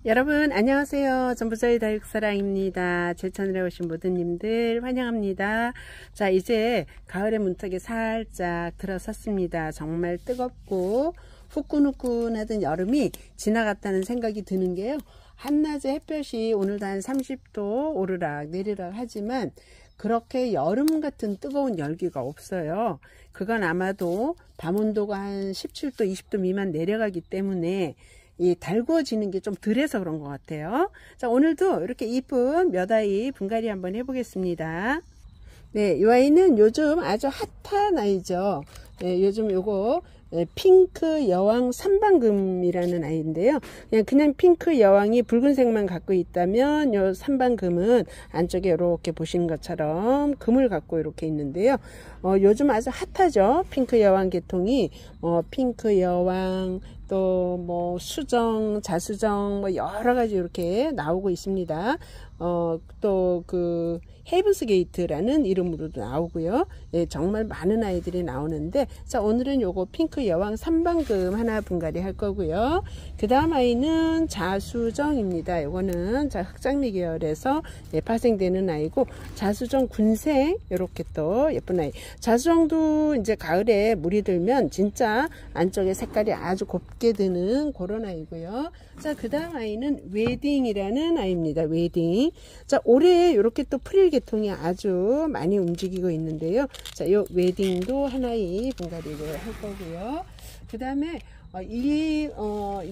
여러분 안녕하세요. 전부자의 다육사랑입니다. 제 채널에 오신 모든 님들 환영합니다. 자, 이제 가을의 문턱에 살짝 들어섰습니다. 정말 뜨겁고 후끈후끈하던 여름이 지나갔다는 생각이 드는 게요, 한낮에 햇볕이 오늘도 한 30도 오르락 내리락 하지만 그렇게 여름 같은 뜨거운 열기가 없어요. 그건 아마도 밤온도가 한 17도 20도 미만 내려가기 때문에 이 달구어지는 게 좀 덜해서 그런 것 같아요. 자, 오늘도 이렇게 이쁜 몇 아이 분갈이 한번 해보겠습니다. 네, 이 아이는 요즘 아주 핫한 아이죠. 네, 요즘 요거 핑크 여왕 삼방금이라는 아이인데요. 그냥 핑크 여왕이 붉은색만 갖고 있다면 요 삼방금은 안쪽에 이렇게 보시는 것처럼 금을 갖고 이렇게 있는데요. 요즘 아주 핫하죠. 핑크 여왕 계통이 핑크 여왕, 또 뭐 수정, 자수정 뭐 여러 가지 이렇게 나오고 있습니다. 또 그 헤이븐스 게이트라는 이름으로도 나오고요. 예, 정말 많은 아이들이 나오는데, 자, 오늘은 요거 핑크 여왕 삼방금 하나 분갈이 할 거고요. 그 다음 아이는 자수정입니다. 요거는 자 흑장미 계열에서 예, 파생되는 아이고, 자수정 군생 이렇게 또 예쁜 아이. 자수정도 이제 가을에 물이 들면 진짜 안쪽에 색깔이 아주 곱게 드는 그런 아이고요. 자, 그 다음 아이는 웨딩이라는 아이입니다. 웨딩. 자, 올해 이렇게 또 프릴 계통이 아주 많이 움직이고 있는데요. 자, 요 웨딩도 하나의 분갈이를 할 거고요. 그 다음에 이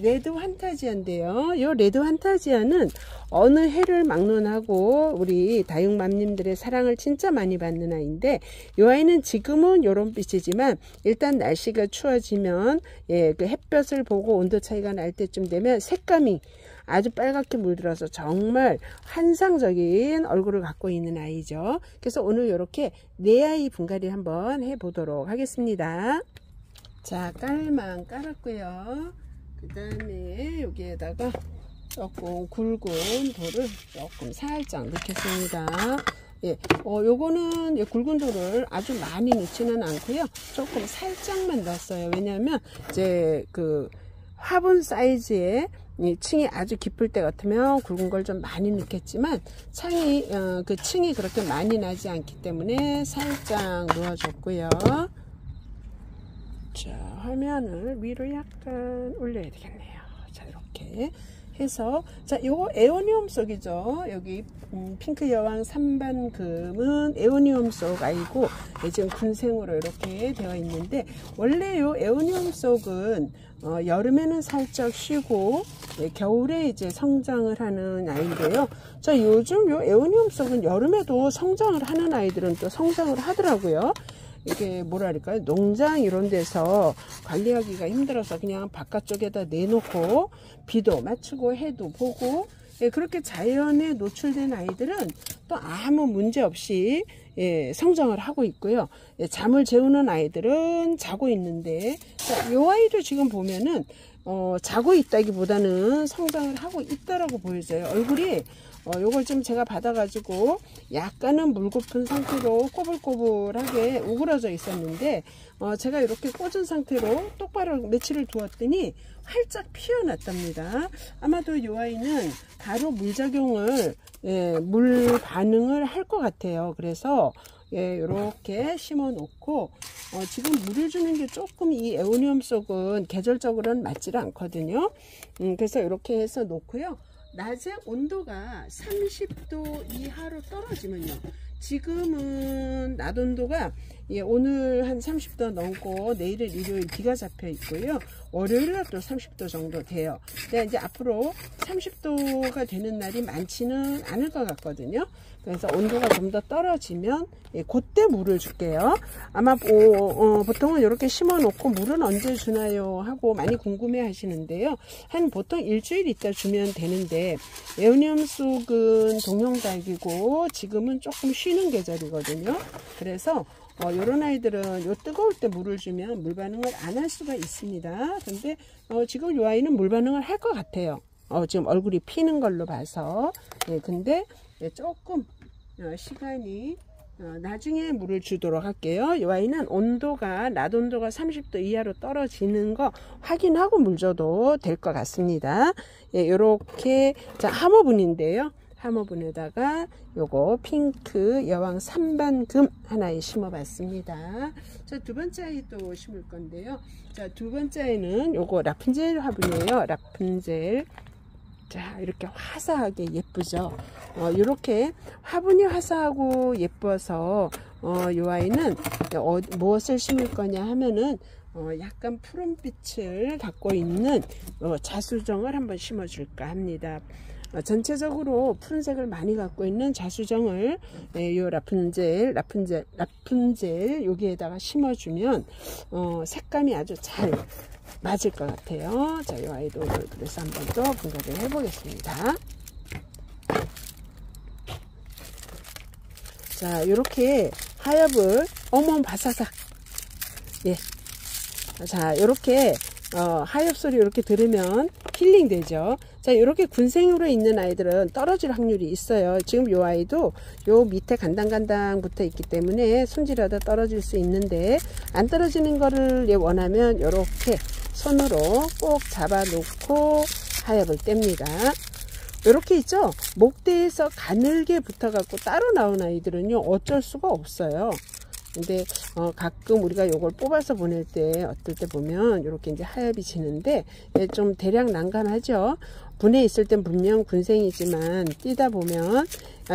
레드 환타지아인데요. 요 레드 환타지아는 어느 해를 막론하고 우리 다육맘님들의 사랑을 진짜 많이 받는 아이인데, 요 아이는 지금은 요런 빛이지만 일단 날씨가 추워지면 예, 그 햇볕을 보고 온도 차이가 날 때쯤 되면 색감이 아주 빨갛게 물들어서 정말 환상적인 얼굴을 갖고 있는 아이죠. 그래서 오늘 이렇게 네 아이 분갈이 한번 해보도록 하겠습니다. 자, 깔만 깔았고요. 그 다음에 여기에다가 조금 굵은 돌을 조금 살짝 넣겠습니다. 예, 요거는 굵은 돌을 아주 많이 넣지는 않고요. 조금 살짝만 넣었어요. 왜냐하면 이제 그 화분 사이즈에 이 층이 아주 깊을 때 같으면 굵은 걸 좀 많이 넣겠지만 창이 그 층이 그렇게 많이 나지 않기 때문에 살짝 넣어줬고요. 자, 화면을 위로 약간 올려야 되겠네요. 자, 이렇게 해서, 자, 요거 에오니움 속이죠. 여기 핑크 여왕 삼반금은 에오니움 속 아이고, 지금 군생으로 이렇게 되어 있는데, 원래 요 에오니움 속은 여름에는 살짝 쉬고 겨울에 이제 성장을 하는 아이인데요. 자, 요즘 요 에오니움 속은 여름에도 성장을 하는 아이들은 또 성장을 하더라고요. 이게 뭐랄까요, 농장 이런 데서 관리하기가 힘들어서 그냥 바깥쪽에다 내놓고 비도 맞추고 해도 보고, 예, 그렇게 자연에 노출된 아이들은 또 아무 문제 없이 예, 성장을 하고 있고요. 예, 잠을 재우는 아이들은 자고 있는데, 자, 요 아이도 지금 보면은 자고 있다기보다는 성장을 하고 있다라고 보여져요. 얼굴이 요걸 좀 제가 받아가지고 약간은 물고픈 상태로 꼬불꼬불하게 우그러져 있었는데, 제가 이렇게 꽂은 상태로 똑바로 며칠을 두었더니 활짝 피어났답니다. 아마도 이 아이는 바로 물작용을, 예, 물 반응을 할 것 같아요. 그래서 예, 이렇게 심어 놓고, 지금 물을 주는 게 조금 이 에오니움 속은 계절적으로는 맞지 않거든요. 그래서 이렇게 해서 놓고요. 낮에 온도가 30도 이하로 떨어지면요, 지금은 낮 온도가 예, 오늘 한 30도 넘고 내일은 일요일 비가 잡혀 있고요. 월요일날 또 30도 정도 돼요. 근데 이제 앞으로 30도가 되는 날이 많지는 않을 것 같거든요. 그래서 온도가 좀 더 떨어지면 예, 그때 물을 줄게요. 아마 보통은 이렇게 심어 놓고 물은 언제 주나요 하고 많이 궁금해 하시는데요. 한 보통 일주일 있다 주면 되는데, 에오니움 속은 동형닭이고 지금은 조금 쉬는 계절이거든요. 그래서 요런 아이들은 요 뜨거울 때 물을 주면 물 반응을 안 할 수가 있습니다. 근데 지금 요 아이는 물 반응을 할 것 같아요. 지금 얼굴이 피는 걸로 봐서. 예, 근데 예, 조금 시간이 나중에 물을 주도록 할게요. 이 아이는 온도가 낮 온도가 30도 이하로 떨어지는 거 확인하고 물 줘도 될 것 같습니다. 예, 요렇게 자 하모분인데요. 하모분에다가 요거 핑크 여왕 삼반금 하나에 심어 봤습니다. 자, 두 번째 아이도 심을 건데요. 자, 두 번째 아이는 요거 라푼젤 화분이에요. 라푼젤. 자, 이렇게 화사하게 예쁘죠. 이렇게 화분이 화사하고 예뻐서 요 아이는 무엇을 심을 거냐 하면은 약간 푸른빛을 갖고 있는 자수정을 한번 심어 줄까 합니다. 전체적으로 푸른색을 많이 갖고 있는 자수정을 요 라푼젤 여기에다가 심어주면 색감이 아주 잘 맞을 것 같아요. 자, 이 아이도 그래서 한번 또 분갈이를 해보겠습니다. 자, 이렇게 하엽을 어머 바사삭. 예. 자, 이렇게 하엽 소리 이렇게 들으면 힐링 되죠. 자, 이렇게 군생으로 있는 아이들은 떨어질 확률이 있어요. 지금 요 아이도 요 밑에 간당간당 붙어 있기 때문에 손질하다 떨어질 수 있는데, 안 떨어지는 거를 원하면 이렇게 손으로 꼭 잡아 놓고 하엽을 뗍니다. 이렇게 있죠. 목대에서 가늘게 붙어 갖고 따로 나온 아이들은요 어쩔 수가 없어요. 근데 가끔 우리가 요걸 뽑아서 보낼 때 어떨 때 보면 이렇게 이제 하엽이 지는데 좀 대략 난감하죠. 분해 있을 땐 분명 군생이지만 뛰다 보면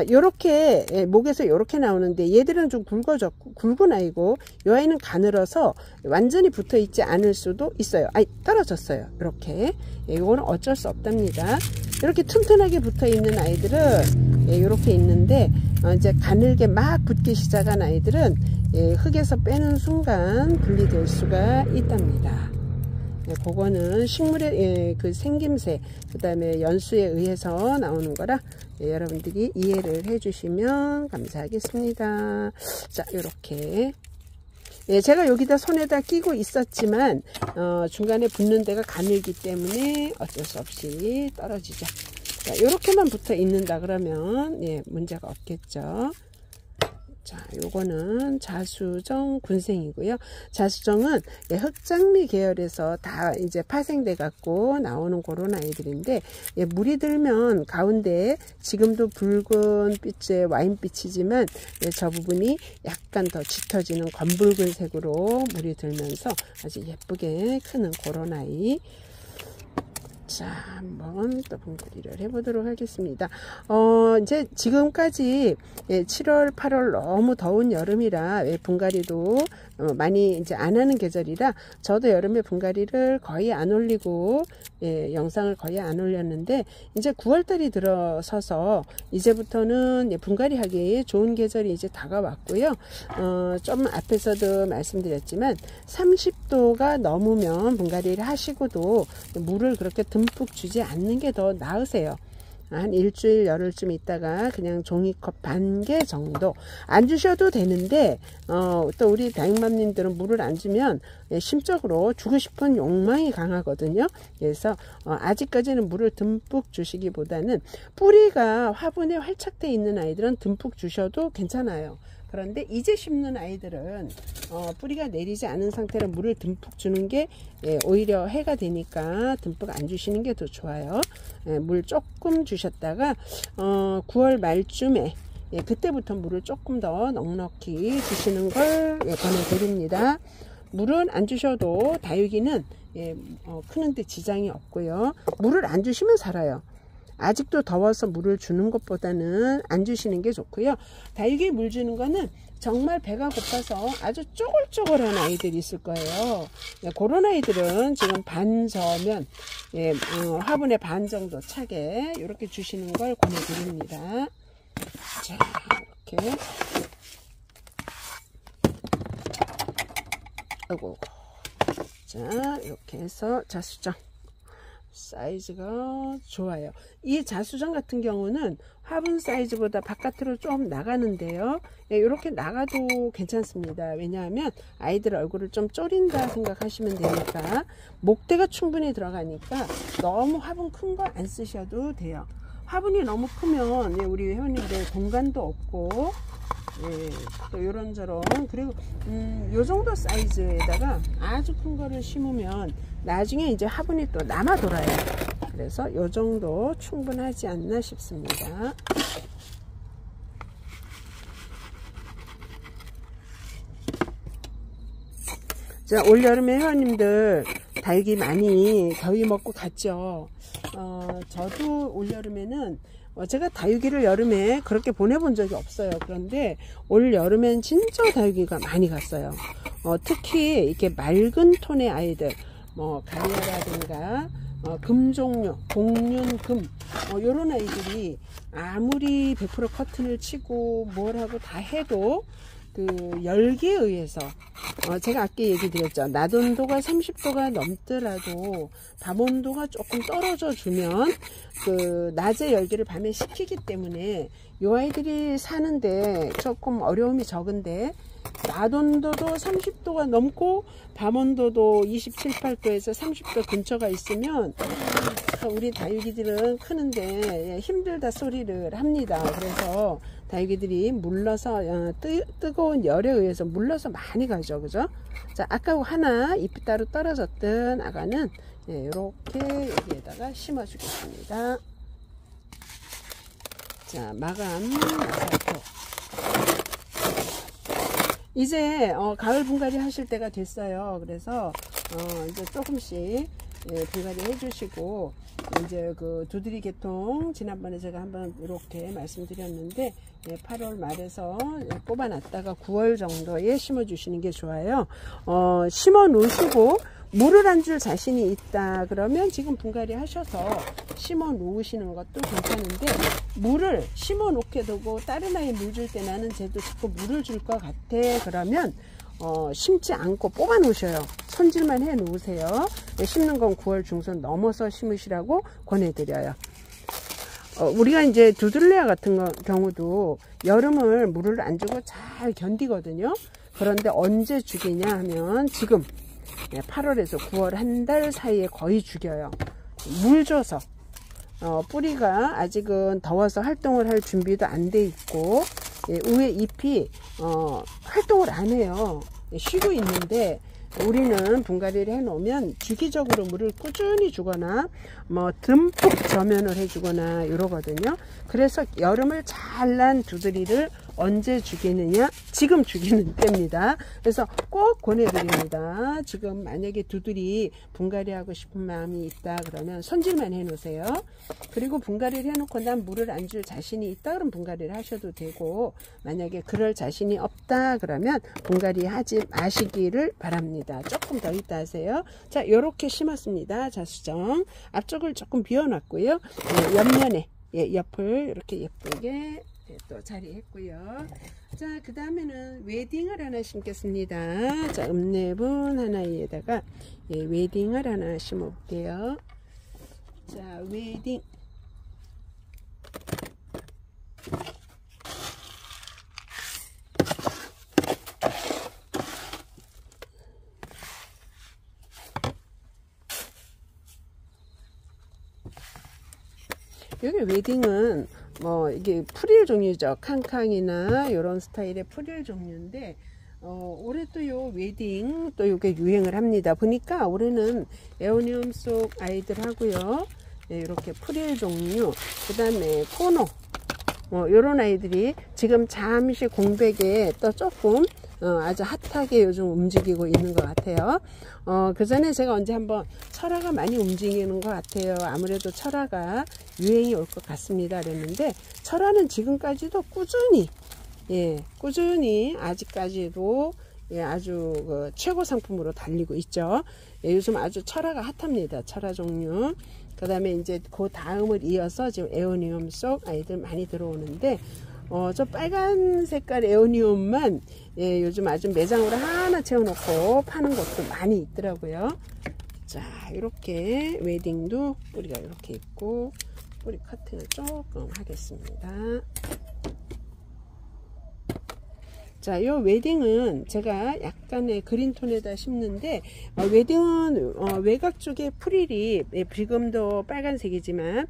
요렇게 목에서 요렇게 나오는데, 얘들은 좀 굵은 아이고 이 아이는 가늘어서 완전히 붙어 있지 않을 수도 있어요. 떨어졌어요. 이렇게. 이거는 어쩔 수 없답니다. 이렇게 튼튼하게 붙어 있는 아이들은 이렇게 있는데, 이제 가늘게 막 붙기 시작한 아이들은 흙에서 빼는 순간 분리될 수가 있답니다. 그거는 식물의 그 생김새, 그 다음에 연수에 의해서 나오는 거라 여러분들이 이해를 해주시면 감사하겠습니다. 자, 이렇게 제가 여기다 손에다 끼고 있었지만 중간에 붙는 데가 가늘기 때문에 어쩔 수 없이 떨어지죠. 자, 이렇게만 붙어 있는다 그러면 문제가 없겠죠. 자, 요거는 자수정 군생이고요. 자수정은 흑장미 계열에서 다 이제 파생돼 갖고 나오는 그런 아이들인데, 물이 들면 가운데 지금도 붉은 빛의 와인빛이지만 저 부분이 약간 더 짙어지는 검붉은 색으로 물이 들면서 아주 예쁘게 크는 그런 아이. 자, 한번 또 분갈이를 해보도록 하겠습니다. 이제 지금까지 7월, 8월 너무 더운 여름이라 분갈이도 많이 이제 안 하는 계절이라 저도 여름에 분갈이를 거의 안 올리고 영상을 거의 안 올렸는데, 이제 9월달이 들어서서 이제부터는 분갈이 하기 좋은 계절이 이제 다가왔고요. 좀 앞에서도 말씀드렸지만 30도가 넘으면 분갈이를 하시고도 물을 그렇게 듬뿍 주지 않는 게 더 나으세요. 한 일주일 열흘쯤 있다가 그냥 종이컵 반 개 정도 안 주셔도 되는데, 또 우리 다육맘님들은 물을 안 주면 심적으로 주고 싶은 욕망이 강하거든요. 그래서 아직까지는 물을 듬뿍 주시기보다는 뿌리가 화분에 활착되어 있는 아이들은 듬뿍 주셔도 괜찮아요. 그런데 이제 심는 아이들은 뿌리가 내리지 않은 상태로 물을 듬뿍 주는 게 오히려 해가 되니까 듬뿍 안 주시는 게 더 좋아요. 물 조금 주셨다가 9월 말쯤에 그때부터 물을 조금 더 넉넉히 주시는 걸 권해드립니다. 물은 안 주셔도 다육이는 크는데 지장이 없고요. 물을 안 주시면 살아요. 아직도 더워서 물을 주는 것보다는 안 주시는 게 좋고요. 다육이 물 주는 거는 정말 배가 고파서 아주 쪼글쪼글한 아이들이 있을 거예요. 그런 아이들은 지금 반 저면 화분에 반 정도 차게 이렇게 주시는 걸 권해드립니다. 자, 이렇게 아이고, 자, 이렇게 해서 자수정 사이즈가 좋아요. 이 자수정 같은 경우는 화분 사이즈보다 바깥으로 좀 나가는데요. 이렇게 나가도 괜찮습니다. 왜냐하면 아이들 얼굴을 좀 쪼린다 생각하시면 되니까, 목대가 충분히 들어가니까 너무 화분 큰 거 안 쓰셔도 돼요. 화분이 너무 크면 우리 회원님들 공간도 없고 예, 또 요런저런. 그리고 요 정도 사이즈에다가 아주 큰 거를 심으면 나중에 이제 화분이 또 남아 돌아요. 그래서 요 정도 충분하지 않나 싶습니다. 자, 올여름에 회원님들 다육이 많이 더위 먹고 갔죠. 저도 올여름에는 제가 다육이를 여름에 그렇게 보내본 적이 없어요. 그런데 올여름엔 진짜 다육이가 많이 갔어요. 특히 이렇게 맑은 톤의 아이들, 뭐 가리아라든가 금 종류, 공륜금, 요런 아이들이 아무리 100% 커튼을 치고 뭘 하고 다 해도 그 열기에 의해서 제가 아까 얘기 드렸죠. 낮 온도가 30도가 넘더라도 밤 온도가 조금 떨어져 주면 그 낮의 열기를 밤에 식히기 때문에 이 아이들이 사는데 조금 어려움이 적은데, 낮 온도도 30도가 넘고 밤 온도도 27, 8도에서 30도 근처가 있으면 우리 다육이들은 크는데 힘들다 소리를 합니다. 그래서 다육이들이 물러서 뜨거운 열에 의해서 물러서 많이 가죠. 그죠? 자, 아까 하나 잎이 따로 떨어졌던 아가는 이렇게 여기에다가 심어 주겠습니다. 자, 마감 마사토. 이제 가을 분갈이 하실 때가 됐어요. 그래서 이제 조금씩 분갈이 해주시고, 이제 그 두드리 개통 지난번에 제가 한번 이렇게 말씀드렸는데 8월 말에서 뽑아놨다가 9월 정도에 심어 주시는 게 좋아요. 심어 놓으시고 물을 안 줄 자신이 있다 그러면 지금 분갈이 하셔서 심어 놓으시는 것도 괜찮은데, 물을 심어 놓게 되고 다른 아이 물 줄 때 나는 쟤도 자꾸 물을 줄 것 같아 그러면 심지 않고 뽑아 놓으셔요. 손질만 해 놓으세요. 심는 건 9월 중순 넘어서 심으시라고 권해드려요. 우리가 이제 두들레아 같은 경우도 여름을 물을 안 주고 잘 견디거든요. 그런데 언제 죽이냐 하면 지금 8월에서 9월 한 달 사이에 거의 죽여요. 물 줘서. 뿌리가 아직은 더워서 활동을 할 준비도 안 돼 있고, 위에 잎이 활동을 안 해요. 쉬고 있는데, 우리는 분갈이를 해 놓으면 주기적으로 물을 꾸준히 주거나 뭐 듬뿍 저면을 해 주거나 이러거든요. 그래서 여름을 잘 난 두드리를 언제 죽이느냐? 지금 죽이는 때입니다. 그래서 꼭 권해드립니다. 지금 만약에 두드리 분갈이 하고 싶은 마음이 있다 그러면 손질만 해 놓으세요. 그리고 분갈이를 해놓고 난 물을 안 줄 자신이 있다 그러면 분갈이를 하셔도 되고, 만약에 그럴 자신이 없다 그러면 분갈이 하지 마시기를 바랍니다. 조금 더 있다 하세요. 자, 이렇게 심었습니다. 자, 수정 앞쪽을 조금 비워놨고요. 옆면에 옆을 이렇게 예쁘게 또 자리했고요. 자, 그 다음에는 웨딩을 하나 심겠습니다. 자, 읍내분 하나에다가 웨딩을 하나 심어 볼게요. 자, 웨딩. 여기 웨딩은 뭐 이게 프릴 종류죠. 캉캉이나 이런 스타일의 프릴 종류인데, 올해 또 요 웨딩 또 요게 유행을 합니다. 보니까 올해는 에오니움 속 아이들 하고요, 이렇게 프릴 종류, 그 다음에 코노, 요런 아이들이 지금 잠시 공백에 또 조금 아주 핫하게 요즘 움직이고 있는 것 같아요. 그 전에 제가 언제 한번 철화가 많이 움직이는 것 같아요. 아무래도 철화가 유행이 올 것 같습니다 그랬는데, 철화는 지금까지도 꾸준히 꾸준히 아직까지도 아주 그 최고 상품으로 달리고 있죠. 요즘 아주 철화가 핫합니다. 철화 종류. 그 다음에 이제 그 다음을 이어서 지금 에오니움 속 아이들 많이 들어오는데, 저 빨간 색깔 에오니움만 요즘 아주 매장으로 하나 채워놓고 파는 곳도 많이 있더라고요. 자, 이렇게 웨딩도 뿌리가 이렇게 있고, 뿌리 커팅을 조금 하겠습니다. 자, 요 웨딩은 제가 약간의 그린톤에다 심는데, 웨딩은 외곽 쪽에 프릴이 지금도 빨간색이지만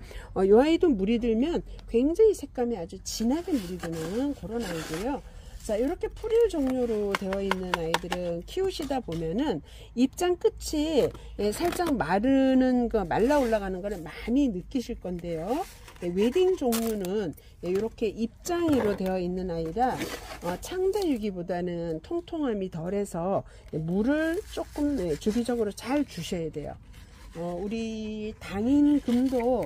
요 아이도 물이 들면 굉장히 색감이 아주 진하게 물이 드는 그런 아이고요. 자, 이렇게 풀일 종류로 되어 있는 아이들은 키우시다 보면은 입장 끝이 살짝 마르는 거, 말라 올라가는 거를 많이 느끼실 건데요. 웨딩 종류는 이렇게 입장이로 되어 있는 아이라 창자유기보다는 통통함이 덜해서 물을 조금 주기적으로 잘 주셔야 돼요. 우리 당인금도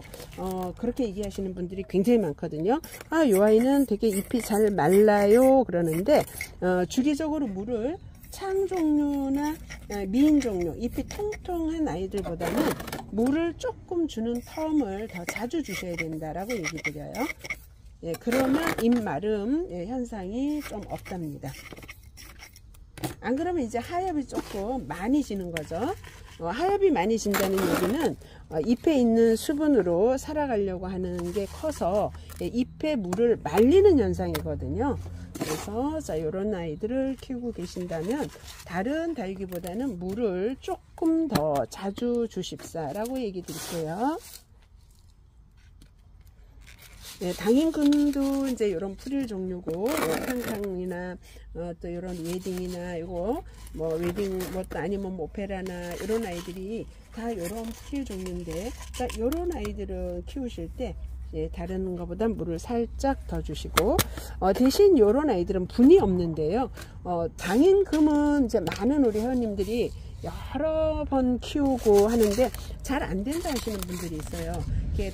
그렇게 얘기하시는 분들이 굉장히 많거든요. 아, 이 아이는 되게 잎이 잘 말라요 그러는데 주기적으로 물을 창 종류나 미인 종류 잎이 통통한 아이들보다는 물을 조금 주는 텀을 더 자주 주셔야 된다라고 얘기 드려요. 예, 그러면 잎 마름 현상이 좀 없답니다. 안 그러면 이제 하엽이 조금 많이 지는 거죠. 하엽이 많이 진다는 얘기는 잎에 있는 수분으로 살아가려고 하는 게 커서 잎에 물을 말리는 현상이거든요. 그래서 자, 이런 아이들을 키우고 계신다면 다른 다육이보다는 물을 조금 더 자주 주십사 라고 얘기 드릴게요. 네, 당인금도 이제 이런 풀일 종류고, 캉캉이나 또 이런 웨딩이나 이거 뭐 웨딩 뭣도 아니면 오페라나 이런 아이들이 다 이런 풀일 종류인데, 그러니까 이런 아이들을 키우실 때 다른 것보다 물을 살짝 더 주시고, 대신 이런 아이들은 분이 없는데요. 당인금은 이제 많은 우리 회원님들이 여러 번 키우고 하는데 잘 안 된다 하시는 분들이 있어요.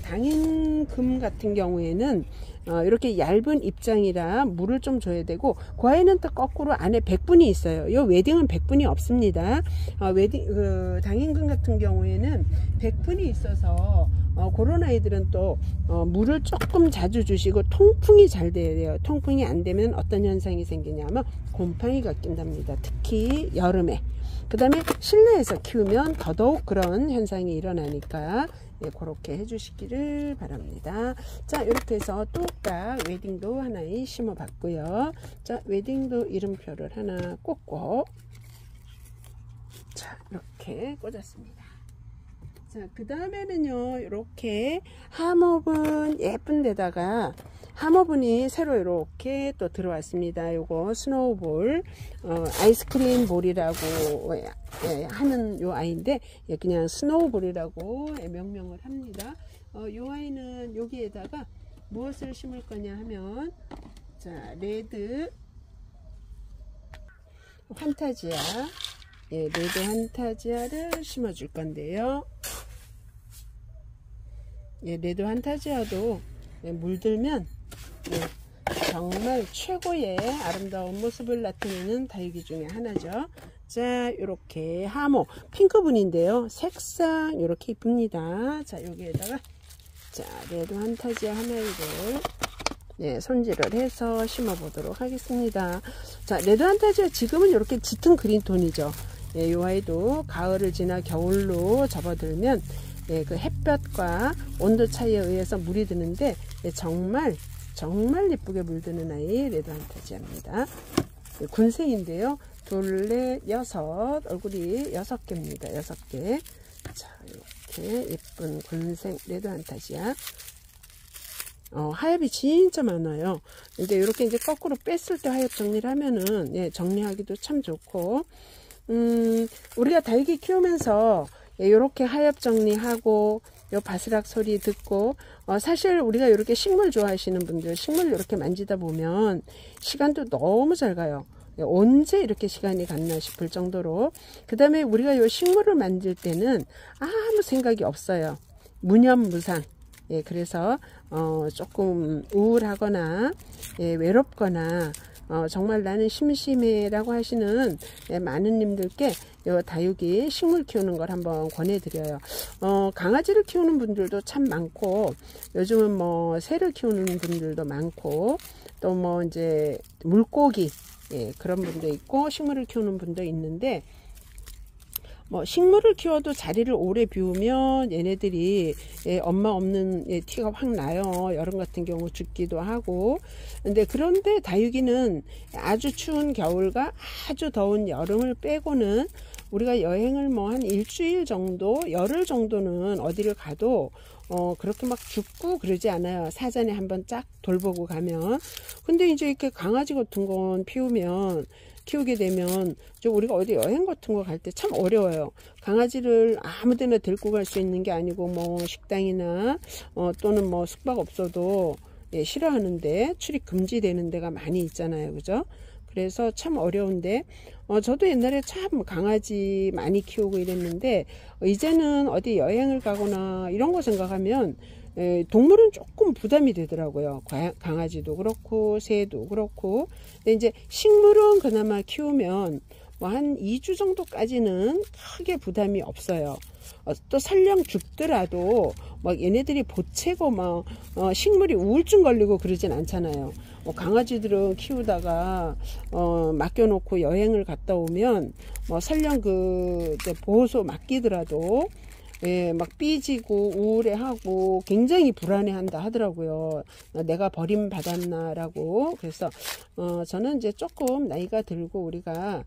당인금 같은 경우에는 이렇게 얇은 입장이라 물을 좀 줘야 되고, 그 아이는 또 거꾸로 안에 백분이 있어요. 이 웨딩은 백분이 없습니다. 당인금 같은 경우에는 백분이 있어서 그런 아이들은 또 물을 조금 자주 주시고 통풍이 잘 돼야 돼요. 통풍이 안 되면 어떤 현상이 생기냐면 곰팡이가 낀답니다. 특히 여름에. 그 다음에 실내에서 키우면 더더욱 그런 현상이 일어나니까 그렇게 해주시기를 바랍니다. 자, 이렇게 해서 뚝딱 웨딩도 하나에 심어 봤고요. 자, 웨딩도 이름표를 하나 꽂고, 자, 이렇게 꽂았습니다. 자, 그 다음에는요, 이렇게 하모분 예쁜 데다가 하모분이 새로 이렇게 또 들어왔습니다. 요거 스노우볼, 아이스크림 볼이라고 하는 요 아이인데, 그냥 스노우볼이라고 명명을 합니다. 요 아이는 여기에다가 무엇을 심을 거냐 하면, 자, 레드 환타지아, 레드 환타지아를 심어 줄 건데요. 레드 환타지아도 물들면 정말 최고의 아름다운 모습을 나타내는 다육이 중에 하나죠. 자, 이렇게 하모 핑크분인데요, 색상 이렇게 이쁩니다. 자, 여기에다가 자, 레드 환타지아 하나를 손질을 해서 심어 보도록 하겠습니다. 자, 레드 환타지아 지금은 이렇게 짙은 그린 톤이죠. 이 아이도 가을을 지나 겨울로 접어들면 그 햇볕과 온도 차이에 의해서 물이 드는데 정말 예쁘게 물드는 아이 레드 환타지아입니다. 군생인데요. 둘, 넷, 여섯, 얼굴이 6개입니다. 6개. 자, 이렇게 예쁜 군생 레드 환타지아. 하엽이 진짜 많아요. 근데 이렇게 이제 거꾸로 뺐을 때 하엽 정리를 하면은 정리하기도 참 좋고, 우리가 다육이 키우면서 이렇게 하엽 정리하고 요 바스락 소리 듣고, 사실 우리가 이렇게 식물 좋아하시는 분들 식물 이렇게 만지다 보면 시간도 너무 잘 가요. 언제 이렇게 시간이 갔나 싶을 정도로. 그 다음에 우리가 요 식물을 만질 때는 아무 생각이 없어요. 무념무상. 그래서 조금 우울하거나 외롭거나 정말 나는 심심해 라고 하시는 많은 님들께 요 다육이 식물 키우는 걸 한번 권해드려요. 강아지를 키우는 분들도 참 많고, 요즘은 뭐 새를 키우는 분들도 많고, 또 뭐 이제 물고기 그런 분도 있고, 식물을 키우는 분도 있는데, 뭐 식물을 키워도 자리를 오래 비우면 얘네들이 엄마 없는 티가 확 나요. 여름 같은 경우 죽기도 하고. 그런데 다육이는 아주 추운 겨울과 아주 더운 여름을 빼고는 우리가 여행을 뭐 한 일주일 정도, 열흘 정도는 어디를 가도 그렇게 막 죽고 그러지 않아요. 사전에 한번 쫙 돌보고 가면. 근데 이제 이렇게 강아지 같은 건 키우게 되면 우리가 어디 여행 같은 거 갈 때 참 어려워요. 강아지를 아무 데나 데리고 갈 수 있는 게 아니고 뭐 식당이나 또는 뭐 숙박업소도 싫어하는데 출입 금지되는 데가 많이 있잖아요. 그죠? 그래서 참 어려운데 저도 옛날에 참 강아지 많이 키우고 이랬는데 이제는 어디 여행을 가거나 이런 거 생각하면 동물은 조금 부담이 되더라고요. 강아지도 그렇고 새도 그렇고. 근데 이제 식물은 그나마 키우면 뭐 한 2주 정도까지는 크게 부담이 없어요. 또 설령 죽더라도 막 얘네들이 보채고 막 식물이 우울증 걸리고 그러진 않잖아요. 강아지들은 키우다가 맡겨놓고 여행을 갔다 오면 뭐 설령 보호소 맡기더라도 막 삐지고 우울해하고 굉장히 불안해한다 하더라고요. 내가 버림받았나 라고. 그래서 저는 이제 조금 나이가 들고 우리가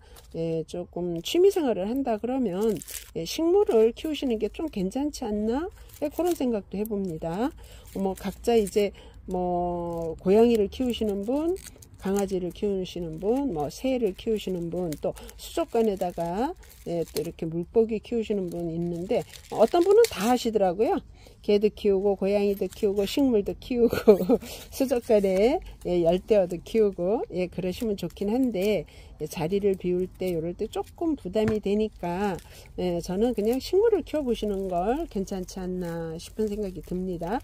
조금 취미생활을 한다 그러면 식물을 키우시는 게 좀 괜찮지 않나 그런 생각도 해봅니다. 뭐 각자 이제 뭐 고양이를 키우시는 분, 강아지를 키우시는 분, 뭐 새를 키우시는 분, 또 수족관에다가 또 이렇게 물고기 키우시는 분 있는데 어떤 분은 다 하시더라고요. 개도 키우고 고양이도 키우고 식물도 키우고 수족관에 열대어도 키우고 그러시면 좋긴 한데 자리를 비울 때 이럴 때 조금 부담이 되니까 저는 그냥 식물을 키워보시는 걸 괜찮지 않나 싶은 생각이 듭니다.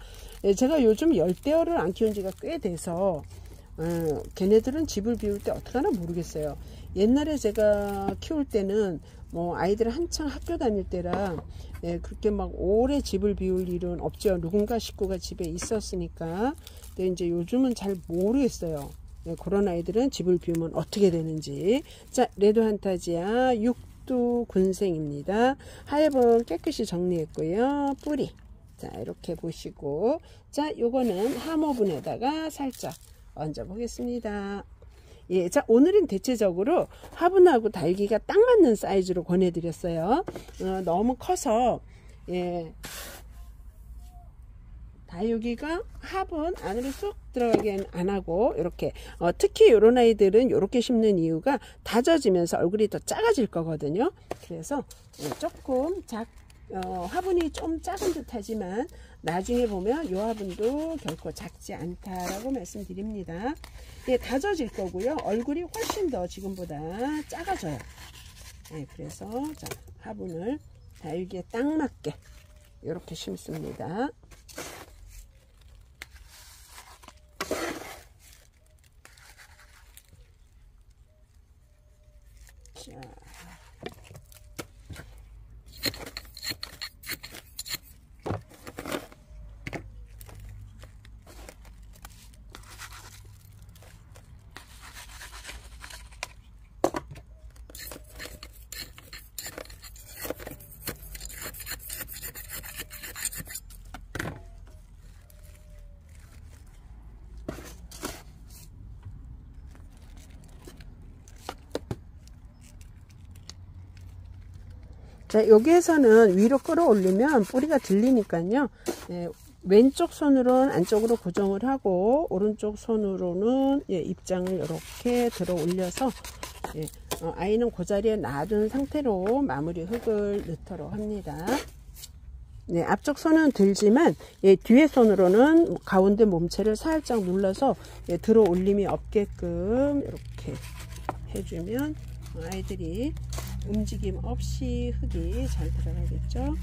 제가 요즘 열대어를 안 키운 지가 꽤 돼서 걔네들은 집을 비울 때 어떡하나 모르겠어요. 옛날에 제가 키울 때는 뭐 아이들 한창 학교 다닐 때라 그렇게 막 오래 집을 비울 일은 없죠. 누군가 식구가 집에 있었으니까. 근데 이제 요즘은 잘 모르겠어요. 그런 아이들은 집을 비우면 어떻게 되는지. 자, 레드 판타지아 육두 군생입니다. 하엽은 깨끗이 정리했고요. 뿌리. 자, 이렇게 보시고. 자, 요거는 하모분에다가 살짝 얹어 보겠습니다. 예, 자, 오늘은 대체적으로 화분하고 달기가 딱 맞는 사이즈로 권해드렸어요. 너무 커서 다육이가 화분 안으로 쏙 들어가게 안 하고 이렇게 특히 이런 아이들은 이렇게 심는 이유가 다져지면서 얼굴이 더 작아질 거거든요. 그래서 조금 화분이 좀 작은 듯 하지만 나중에 보면 이 화분도 결코 작지 않다라고 말씀드립니다. 예, 다져질 거고요. 얼굴이 훨씬 더 지금보다 작아져요. 예, 그래서 자, 화분을 다육이에 딱 맞게 이렇게 심습니다. 자. 자, 여기에서는 위로 끌어올리면 뿌리가 들리니까요. 왼쪽 손으로는 안쪽으로 고정을 하고 오른쪽 손으로는 입장을 이렇게 들어 올려서 아이는 그 자리에 놔둔 상태로 마무리 흙을 넣도록 합니다. 네, 앞쪽 손은 들지만 뒤에 손으로는 가운데 몸체를 살짝 눌러서 들어 올림이 없게끔 이렇게 해주면 아이들이 움직임 없이 흙이 잘 들어가겠죠.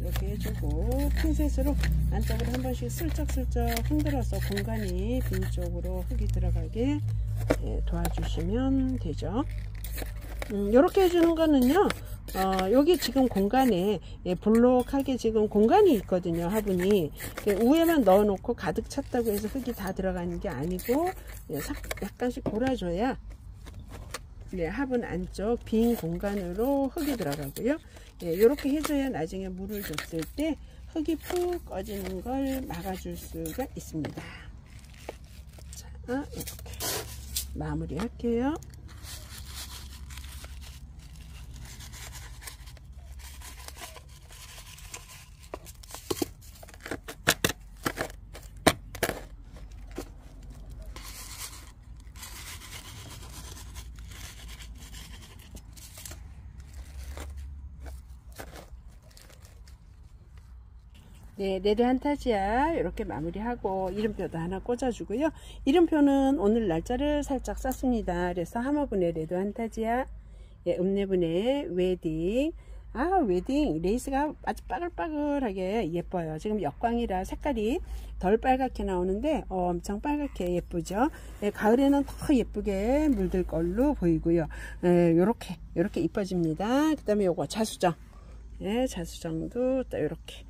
이렇게 해주고 핀셋으로 안쪽으로 한 번씩 슬쩍슬쩍 흔들어서 공간이 빈 쪽으로 흙이 들어가게 도와주시면 되죠. 이렇게 해주는 거는요, 여기 지금 공간에 볼록하게 지금 공간이 있거든요. 화분이 위에만 넣어 놓고 가득 찼다고 해서 흙이 다 들어가는 게 아니고 약간씩 골아줘야 화분 안쪽 빈 공간으로 흙이 들어가고요. 이렇게 해줘야 나중에 물을 줬을 때 흙이 푹 꺼지는 걸 막아줄 수가 있습니다. 자, 이렇게 마무리 할게요. 네, 레드 한타지아 이렇게 마무리하고 이름표도 하나 꽂아주고요. 이름표는 오늘 날짜를 살짝 썼습니다. 그래서 하머분의 레드 한타지아, 예, 읍내분의 웨딩. 웨딩 레이스가 아주 빠글빠글하게 예뻐요. 지금 역광이라 색깔이 덜 빨갛게 나오는데 엄청 빨갛게 예쁘죠. 예, 가을에는 더 예쁘게 물들 걸로 보이고요. 예, 요렇게 이뻐집니다. 그 다음에 요거 자수정. 예, 자수정도 또 요렇게.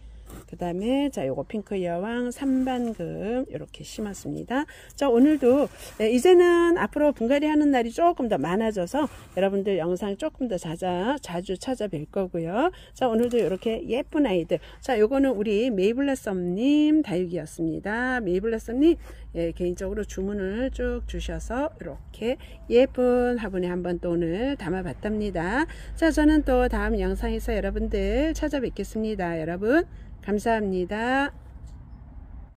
그 다음에 자 요거 핑크 여왕 3반금 이렇게 심었습니다. 자 오늘도 이제는 앞으로 분갈이 하는 날이 조금 더 많아져서 여러분들 영상 조금 더 자주 찾아뵐 거고요. 자 오늘도 이렇게 예쁜 아이들, 자 요거는 우리 메이블레썸님 다육이었습니다. 메이블레썸님 개인적으로 주문을 쭉 주셔서 이렇게 예쁜 화분에 한번 또 오늘 담아 봤답니다. 자 저는 또 다음 영상에서 여러분들 찾아뵙겠습니다. 여러분 감사합니다.